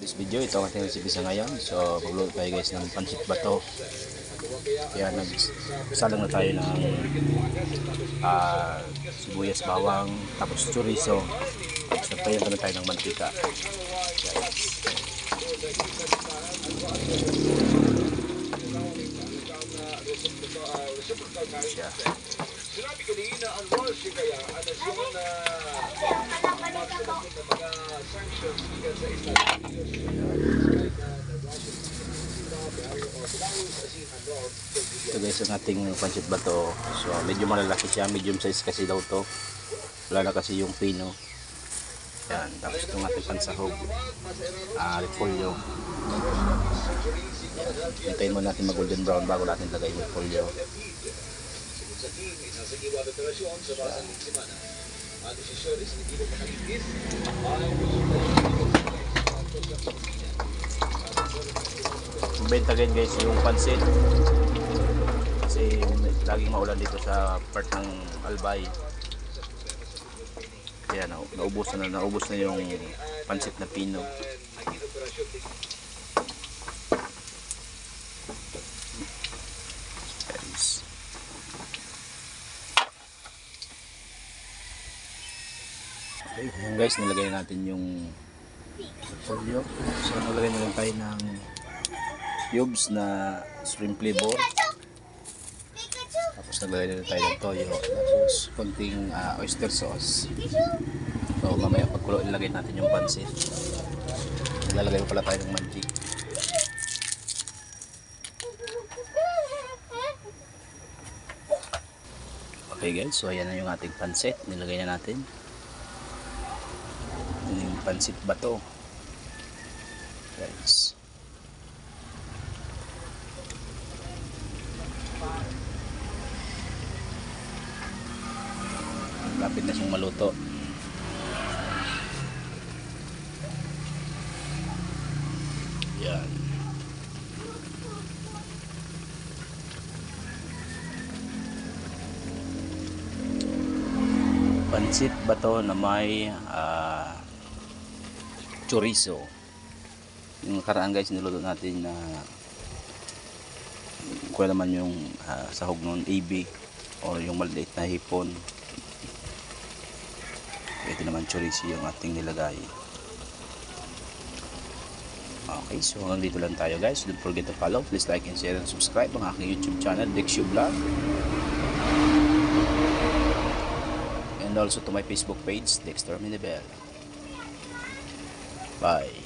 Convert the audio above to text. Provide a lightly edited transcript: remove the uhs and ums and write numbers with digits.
today's video. Ito ang ating recipe sa ngayon. So magluto tayo guys ng pancit bato. Kaya nagsalang na tayo ng sibuyas, bawang, tapos chorizo. Tapos nagtayo na tayo ng mantika. Guys. Siya. Sinabi kanina ang Walsh kaya anasyon na mga sanctions gikan sa Estados Unidos. Ito guys ang ating pancit bato. So medyo malalaki siya, medium size kasi daw to. Wala na kasi yung pino. Yan, tapos itong ating pansahog, repolyo. Hintayin mo natin mag golden brown bago natin lagay yung repolyo. Sa team, isasagiwa na operasyon sa basang semana. Ang desisyon is hindi na makaligis ay Benta ganyan guys yung pancit. Kasi laging maulan dito sa part ng Albay. Kaya naubos na yung pancit na pino. Okay, yun guys, nilagay na natin yung repolyo. So nilagay na lang tayo ng cubes na shrimp flavor. Tapos naglagay na tayo ng toyo. Tapos konting oyster sauce. So mamaya pagkulo ilagay natin yung pancit. Lalagay pa pala tayo ng magic. Okay guys, so ayan na yung ating pancit. Nilagay na natin yung pancit bato guys. Lapit na siyang maluto. Yan. Pancit bato na may chorizo. Yung nakaraan guys niluto natin na kung naman yung sahog ng AB o yung maliit na hipon. Ito naman chorizo yung ating nilagay. Okay, so hanggang dito lang tayo guys. Don't forget to follow, please like and share and subscribe ang aking YouTube channel, Dexio Vlog. And also to my Facebook page, Dexter Minibel. Bye.